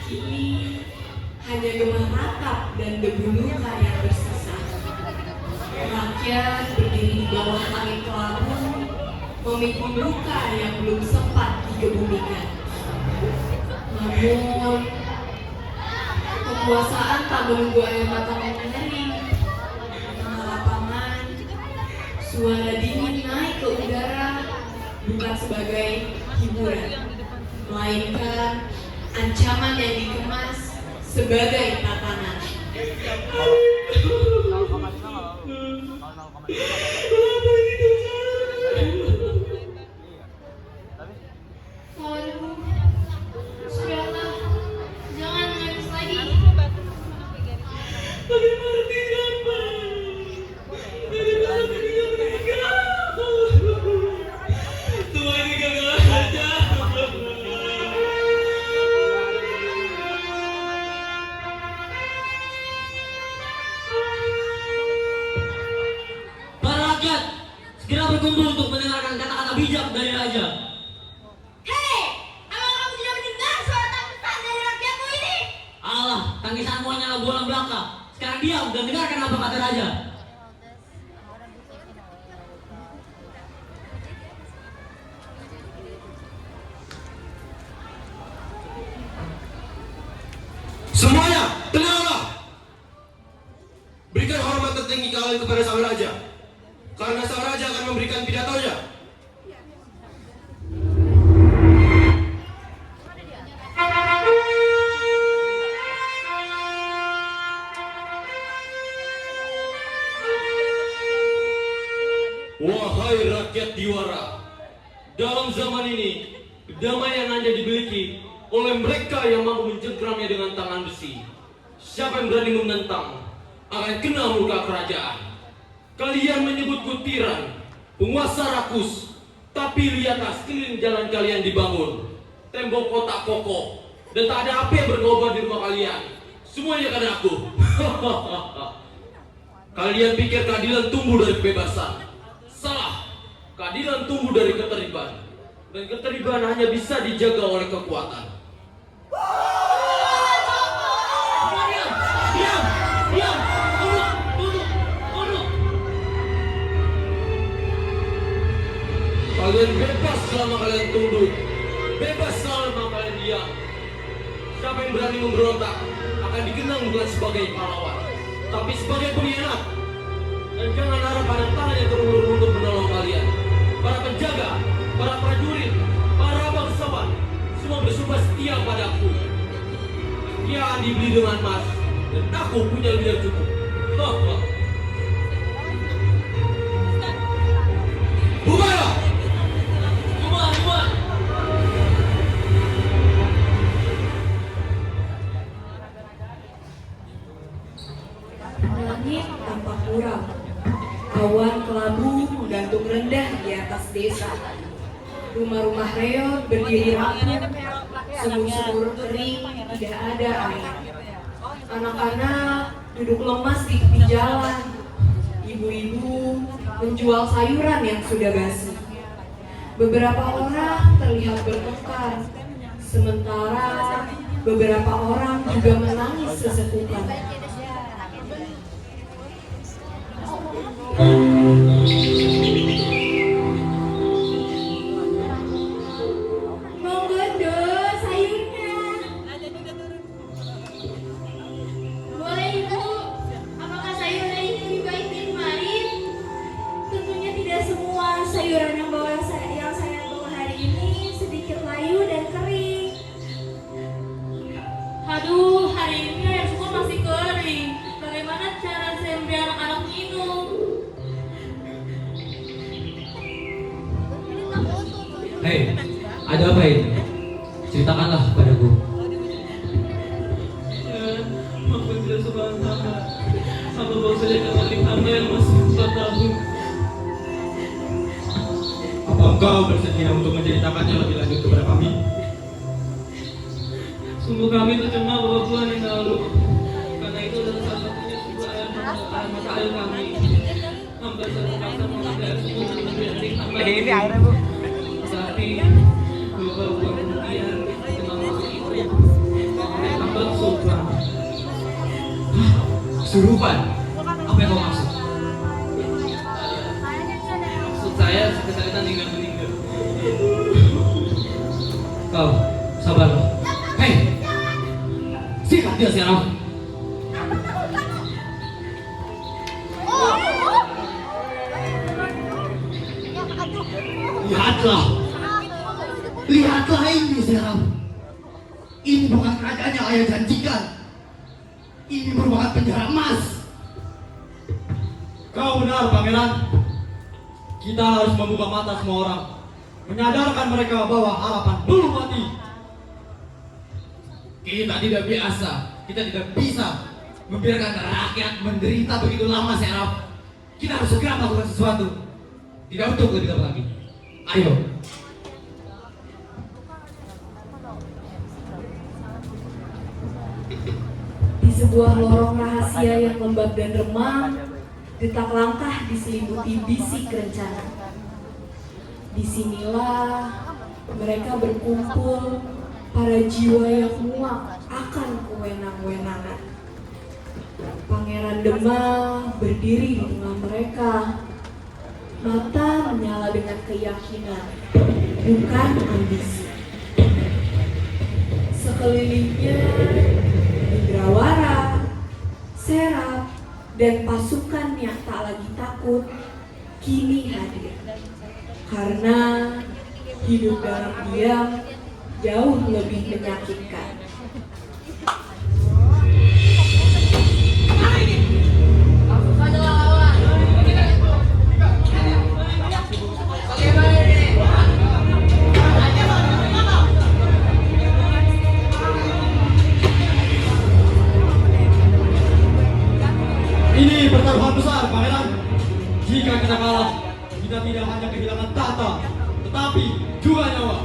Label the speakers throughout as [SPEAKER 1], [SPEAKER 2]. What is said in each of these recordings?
[SPEAKER 1] Kini hanya gemah ratap dan debu luka yang bersisa. Rakyat berdiri di bawah langit kelabu, memikul luka yang belum sempat dikebumikan. Namun, kekuasaan tak menunggu air mata mengering. Di lapangan, suara dingin naik ke udara, bukan sebagai hiburan, melainkan ancaman yang dikemas sebagai tatanan.
[SPEAKER 2] Waduh, sudahlah, jangan nangis lagi.
[SPEAKER 1] Bagaimana tidak, Pak? Bagaimana tidak meninggal? Semua ini gagal saja.
[SPEAKER 3] Para rakyat, segera berkumpul untuk mendengarkan kata-kata bijak dari raja.
[SPEAKER 2] Hei, apakah kamu tidak mendengar suara tangisan dari rakyatmu ini?
[SPEAKER 3] Allah, tangisanmu hanyalah bola belaka. Sekarang diam dan dengarkan apa kata raja.
[SPEAKER 4] Semuanya, tenanglah. Berikan hormat tertinggi kalian kepada sang raja, karena sang raja akan memberikan pidatonya. Wahai rakyat Diwara, dalam zaman ini, kedamaian hanya dimiliki oleh mereka yang mampu mencengkramnya dengan tangan besi. Siapa yang berani menentang akan kena murka kerajaan. Kalian menyebutku tiran, penguasa rakus, tapi lihatlah sekeliling jalan kalian dibangun, tembok kotak kokoh, dan tak ada api yang berkobar di rumah kalian. Semuanya karena aku. Kalian pikir keadilan tumbuh dari kebebasan? Salah. Keadilan tumbuh dari ketertiban, dan ketertiban hanya bisa dijaga oleh kekuatan.
[SPEAKER 3] Diam, tunduk.
[SPEAKER 4] Kalian bebas selama kalian tunduk, bebas selama kalian diam. Siapa yang berani memberontak akan dikenang bukan sebagai pahlawan, tapi sebagai pengkhianat. Dan jangan harap pada tangan yang terulur untuk menolong kalian. Para penjaga, para prajurit, para bangsawan, semua bersumpah setia padaku. Kesetiaan dibeli dengan emas, dan aku punya lebih dari cukup. Bubarlah!
[SPEAKER 3] Bubar.
[SPEAKER 1] Langit tampak muram. Awan kelabu menggantung rendah di atas desa. Rumah-rumah reot berdiri rapuh. Sumur-sumur kering, tidak ada air. Anak-anak duduk lemas di tepi jalan. Ibu-ibu menjual sayuran yang sudah basi. Beberapa orang terlihat bertengkar, sementara beberapa orang juga menangis sesepukan.
[SPEAKER 2] Monggo do sayurnya. Boleh Ibu, apakah sayuran ini lebih baik dari kemarin? Tentunya tidak semua sayuran yang saya bawa hari ini sedikit layu dan kering. Aduh, hari ini air sumur masih kering. Bagaimana cara saya memberi anak-anak minum?
[SPEAKER 3] Hei, ada apa ini? Ceritakanlah padaku.
[SPEAKER 5] Maafkan tidak sebarang hamba baru saja kembali hamba yang masih 4 tahun.
[SPEAKER 4] Apa engkau bersedia untuk menceritakannya lebih lanjut kepada kami?
[SPEAKER 5] Sungguh kami tercemar beberapa bulan yang lalu. Karena itu adalah salah satunya sumber air mata air kami. Hamba terpaksa mengambil air sumur dan memberi adik hamba.
[SPEAKER 6] Ini airnya, Bu.
[SPEAKER 5] Tapi beberapa bulan kemudian dengan waktu itu mereka
[SPEAKER 3] Kesurupan? Apa yang kau maksud?
[SPEAKER 5] Maksud saya sekretaris meninggal.
[SPEAKER 3] Kau, sabarlah. Hei! Sikat dia sekarang. Lihatlah. Lihatlah ini sekarang. Ini bukan kerajaan yang ayah janjikan. Ini merupakan penjara emas.
[SPEAKER 6] Kau benar, Pangeran. Kita harus membuka mata semua orang, menyadarkan mereka bahwa harapan belum mati.
[SPEAKER 3] Kita tidak biasa. Kita tidak bisa membiarkan rakyat menderita begitu lama, Serap. Kita harus segera melakukan sesuatu. Tidak untuk lebih lama lagi. Ayo.
[SPEAKER 1] Di sebuah lorong rahasia yang lembab dan remang, detak langkah diselimuti bisik rencana. Disinilah mereka berkumpul, para jiwa yang muak akan kewenang-wenangan. Pangeran Demang berdiri di tengah mereka, mata menyala dengan keyakinan, bukan ambisi. Sekelilingnya Indrawara, Serap, dan pasukan yang tak lagi takut kini hadir. Karena hidup dalam diam jauh lebih menyakitkan.
[SPEAKER 6] Ini pertaruhan besar, Pangeran. Jika kita kalah, kita tidak hanya kehilangan tahta, tetapi juga nyawa.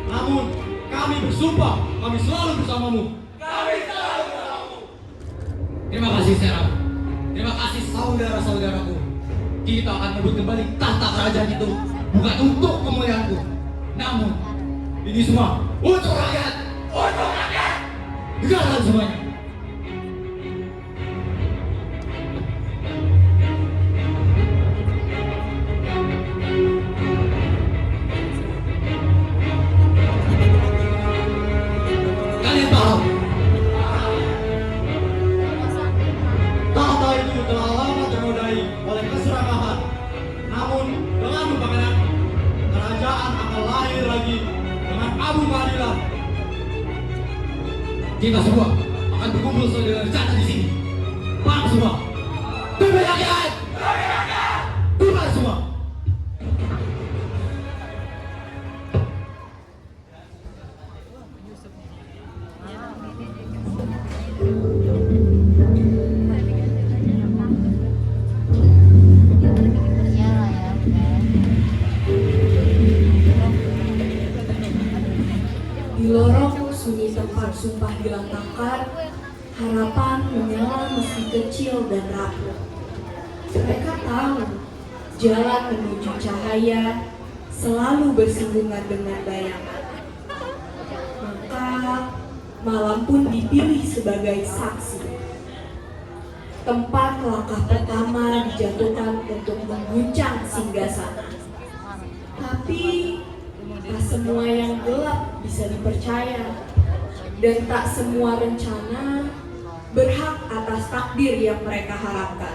[SPEAKER 6] Namun, kami bersumpah, kami selalu bersamamu.
[SPEAKER 3] Terima kasih, Serap. Terima kasih, saudara-saudaraku. Kita akan merebut kembali tahta kerajaan itu, bukan untuk kemuliaanku, namun ini semua untuk rakyat. Untuk rakyat. Dengarkan semuanya. Kalian paham?
[SPEAKER 6] Tahta itu telah lama ternodai oleh keserakahan. Namun, denganmu, Pangeran, kerajaan akan lahir lagi dengan abu keadilan.
[SPEAKER 3] Kita semua akan berkumpul dengan rencana di sini. Paham semua? Bebas rakyat! Bebas semua!
[SPEAKER 1] Di lorong sunyi tempat sumpah dilantangkan, harapan menyala meski kecil dan rapuh. Mereka tahu jalan menuju cahaya selalu bersinggungan dengan bayangan. Maka malam pun dipilih sebagai saksi. Tempat langkah pertama dijatuhkan untuk mengguncang singgasana. Tapi tak semua yang gelap bisa dipercaya, dan tak semua rencana berhak atas takdir yang mereka harapkan.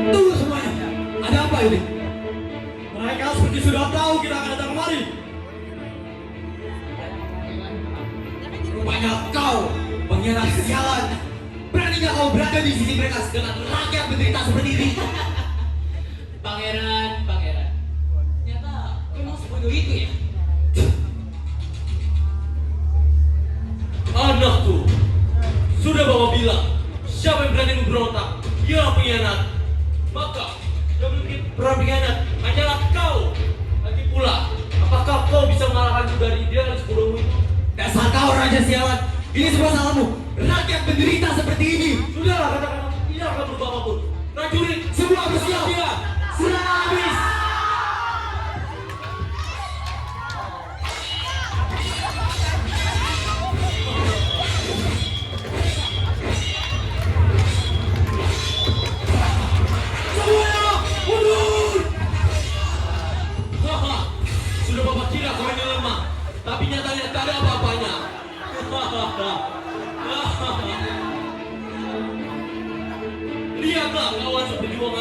[SPEAKER 3] Tunggu semuanya. Ada apa ini?
[SPEAKER 6] Mereka seperti sudah tahu kita akan datang kemari.
[SPEAKER 3] Rupanya kau pengkhianat sialan. Beraninya kau berada di sisi mereka dengan rakyat menderita seperti ini. Pangeran. Ternyata kau memang sebodoh itu ya.
[SPEAKER 4] Anakku, sudah bawa bilang, siapa yang berani memberontak, dia pengkhianat. Maka, yang memiliki peran pengkhianat hanyalah kau. Lagi pula, apakah kau bisa mengalahkan dari dia dan sebodohmu itu?
[SPEAKER 3] Dasar kau raja sialan. Ini semua salahmu. Rakyat menderita seperti ini.
[SPEAKER 4] Sudahlah, katakan tidak akan berubah apapun. Prajurit,
[SPEAKER 3] Semua bersiap.
[SPEAKER 4] dia.
[SPEAKER 3] Serang habis.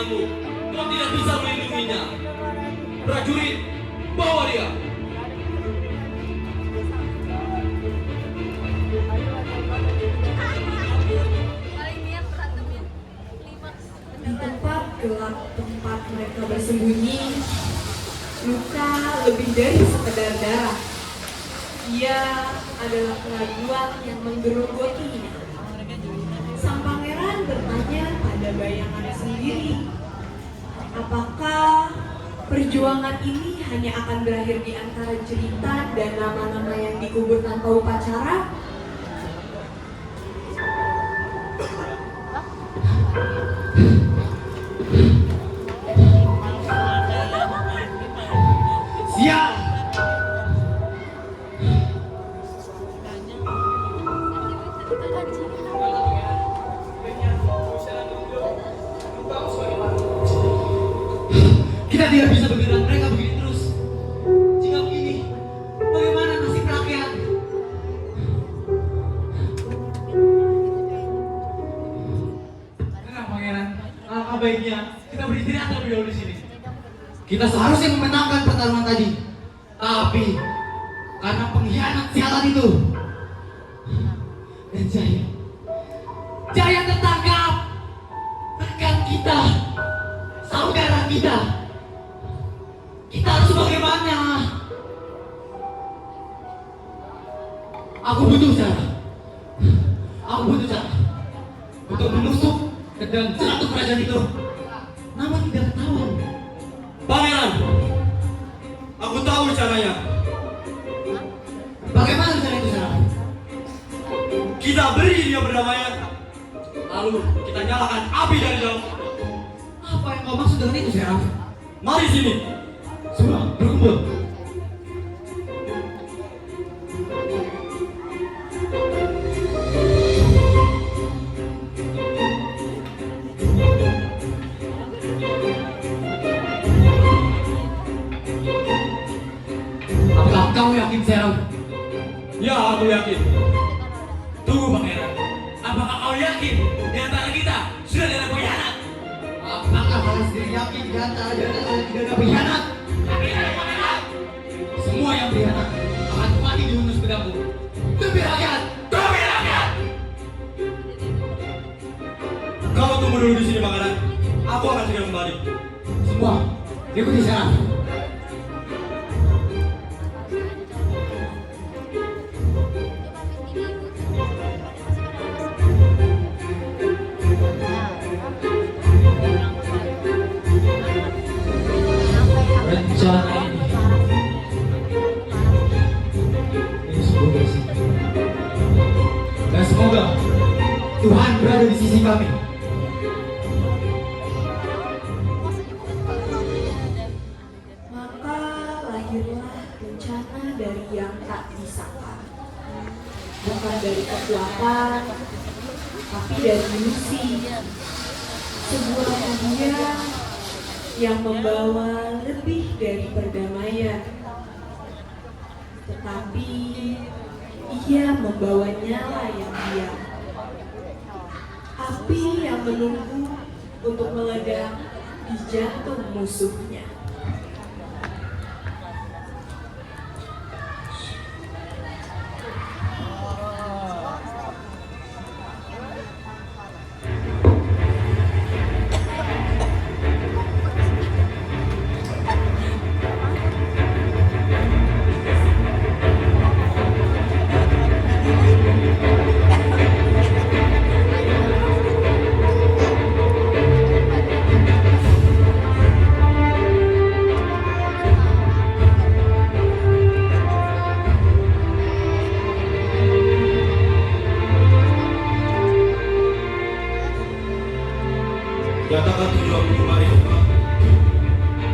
[SPEAKER 4] denganmu. Kau tidak bisa melindunginya. Prajurit, bawa dia.
[SPEAKER 1] Di tempat gelap tempat mereka bersembunyi, luka lebih dari sekedar darah. Ia adalah keraguan yang menggerogotinya. Sang pangeran bertanya pada bayangannya sendiri, apakah perjuangan ini hanya akan berakhir di antara cerita dan nama-nama yang dikubur tanpa upacara?
[SPEAKER 3] Siap! Kita tidak bisa membiarkan mereka begini terus. Jika begini, bagaimana nasib rakyat? Tenang, Pangeran. Alangkah baiknya kita beristirahat terlebih dahulu di sini. Kita seharusnya memenangkan pertarungan tadi, tapi karena pengkhianat sialan itu dan Jaya tertangkap. Rekan kita, saudara kita harus bagaimana? Aku butuh cara untuk menusuk ke dalam celatu kerajaan itu. Nama tidak ketahuan.
[SPEAKER 6] Pangeran, aku tahu caranya.
[SPEAKER 3] Bagaimana cara itu, Sarah?
[SPEAKER 6] Kita beri dia perdamaian, lalu kita nyalakan api dari dalam.
[SPEAKER 3] Apa yang kau maksud dengan itu, Sarah?
[SPEAKER 6] Mari sini.
[SPEAKER 3] Semua berkumpul. Apakah kau yakin, Sarah?
[SPEAKER 6] Ya, aku yakin.
[SPEAKER 4] Tunggu, Pangeran. Apakah kau yakin di antara kita sudah ada pengkhianat?
[SPEAKER 3] Apakah harus yakin di antara tidak ada pengkhianat? Semua yang berkhianat akan mati dihunus pedangku. Demi rakyat!
[SPEAKER 4] Demi rakyat!
[SPEAKER 6] Kau tunggu dulu di sini, Pangeran. Aku akan segera kembali.
[SPEAKER 3] Semua, ikuti Sarah. Rencana ini sungguh bersih. Dan semoga Tuhan berada di sisi kami.
[SPEAKER 1] Maka lahirlah rencana dari yang tak disangka. Bukan dari kekuatan, tapi dari misi. Sebuah hadiah yang membawa lebih dari perdamaian. Tetapi ia membawa nyala yang diam. Api yang menunggu untuk meledak di jantung musuhnya.
[SPEAKER 6] Katakan tujuanmu kemari.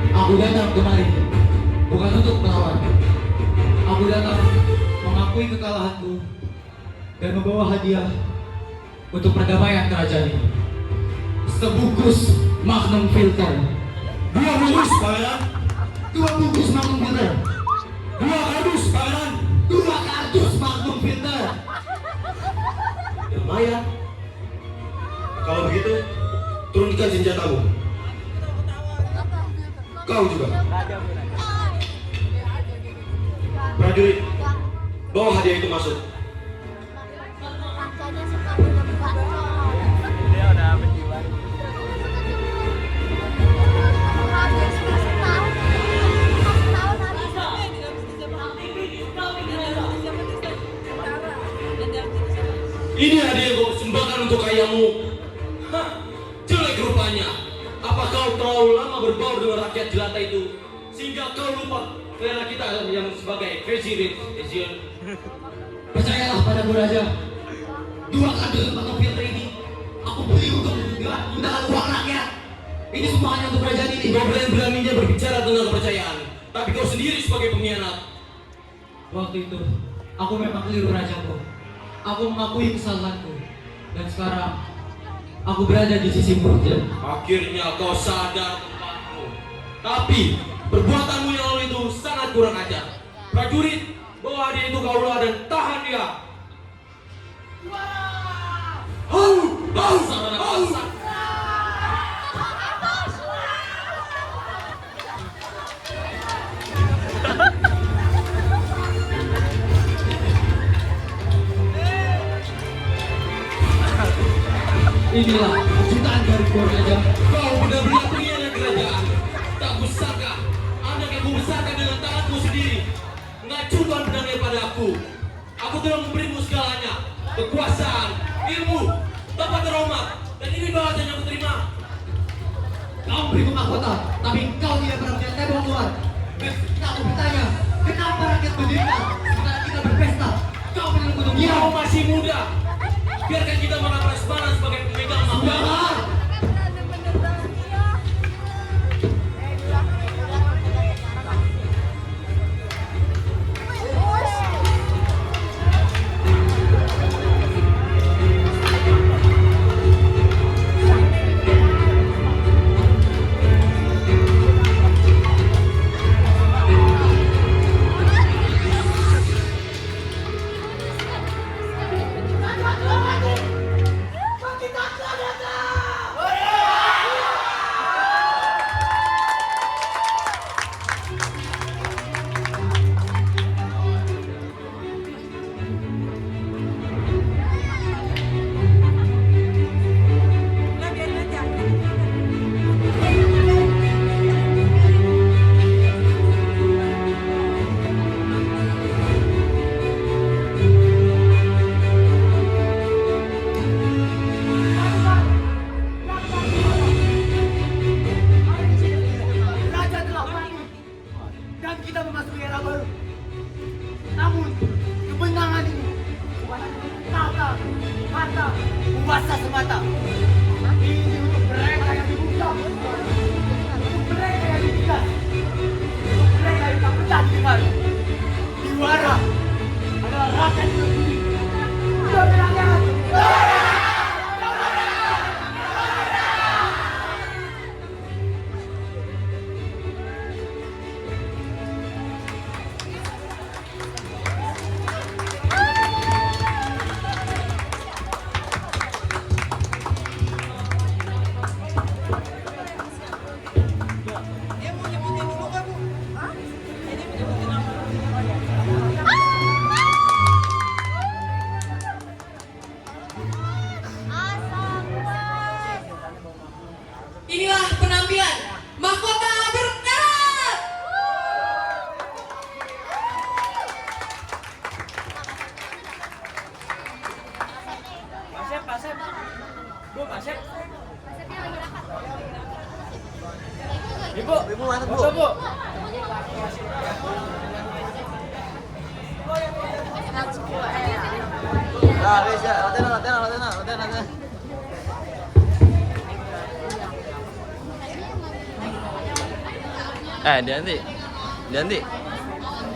[SPEAKER 3] Aku datang kemari bukan untuk melawan. Aku datang mengakui kekalahanku dan membawa hadiah untuk perdamaian kerajaan ini. Sebungkus Magnum Filter.
[SPEAKER 6] 2 bungkus, Pangeran.
[SPEAKER 3] 2 bungkus Magnum Filter.
[SPEAKER 6] 2 kardus, Pangeran.
[SPEAKER 3] 2 kardus Magnum Filter.
[SPEAKER 6] Lumayan. Kalau begitu, turunkan senjatamu.
[SPEAKER 4] Kau juga. Prajurit, bawa hadiah itu masuk. Ini hadiah kau persembahkan untuk ayahmu. Hah, jelek rupanya. Apa kau terlalu lama berbaur dengan rakyat jelata itu sehingga kau lupa selera kita yang sebagai presiden?
[SPEAKER 3] Percayalah padaku Raja. 2 kardus tentang filter ini aku beli untuk menggunakan uang rakyat. Ini semua hanya untuk kerajaan ini.
[SPEAKER 4] Kau berani-beraninya berbicara tentang kepercayaan, tapi kau sendiri sebagai pengkhianat.
[SPEAKER 3] Waktu itu aku memang keliru Rajaku. Aku mengakui kesalahanku. Dan sekarang aku berada di sisi Murja.
[SPEAKER 4] Akhirnya kau sadar tempatmu. Tapi perbuatanmu yang lalu itu sangat kurang ajar. Prajurit, bawa hadiah itu kaulah dan tahan dia. Sarana bangsa.
[SPEAKER 3] Inilah jutaan dari Raja.
[SPEAKER 4] Kau benar-benar pengkhianat kerajaan. Tak kusangka anak yang kubesarkan dengan tanganku sendiri mengacungkan pedangnya padaku. Aku telah memberimu segalanya, kekuasaan, ilmu, tempat terhormat, dan ini balasan yang kuterima.
[SPEAKER 3] Kau beriku mahkota, tapi kau tidak pernah punya tembok Tuhan. Kita aku bertanya, kenapa rakyat menderita sementara kita berpesta? Kau menang untuk dia.
[SPEAKER 4] Kau masih muda. Biarkan kita merapat semangat sebagai pemegang mahkota.
[SPEAKER 3] Sudahlah.
[SPEAKER 7] Puasa semata. Ini untuk mereka yang dibuka, untuk mereka yang ditindas, untuk mereka yang tak pecah dengan Diwara adalah rakyat yang berdiri. Sudah berangkat.
[SPEAKER 1] Inilah penampilan mahkota berkarat.
[SPEAKER 7] Pasep. Bu, Pasep. Ibu mana Bu? Bu. Nah, wis ya, latihan.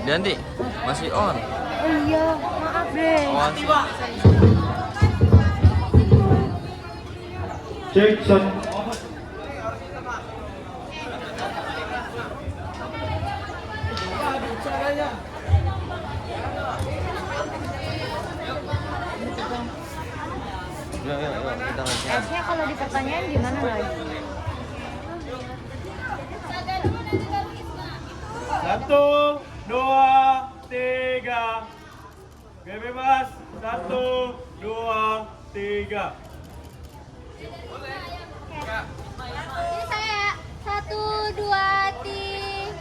[SPEAKER 8] Dianti, masih on.
[SPEAKER 2] Oh iya, maaf deh.
[SPEAKER 8] On.
[SPEAKER 6] Cek sound.
[SPEAKER 8] Yuk, kita latihan.
[SPEAKER 2] Esnya kalau di pertanyaan gimana lagi?
[SPEAKER 7] Satu, dua, tiga. Gaya bebas. Satu, dua, tiga.
[SPEAKER 2] Ini saya. 1, 2, 3.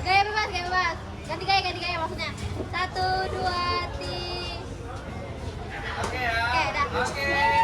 [SPEAKER 2] Gaya bebas, gaya bebas. Ganti gaya maksudnya. 1, 2, 3.
[SPEAKER 7] Oke ya.
[SPEAKER 2] Oke, dah.
[SPEAKER 7] Oke.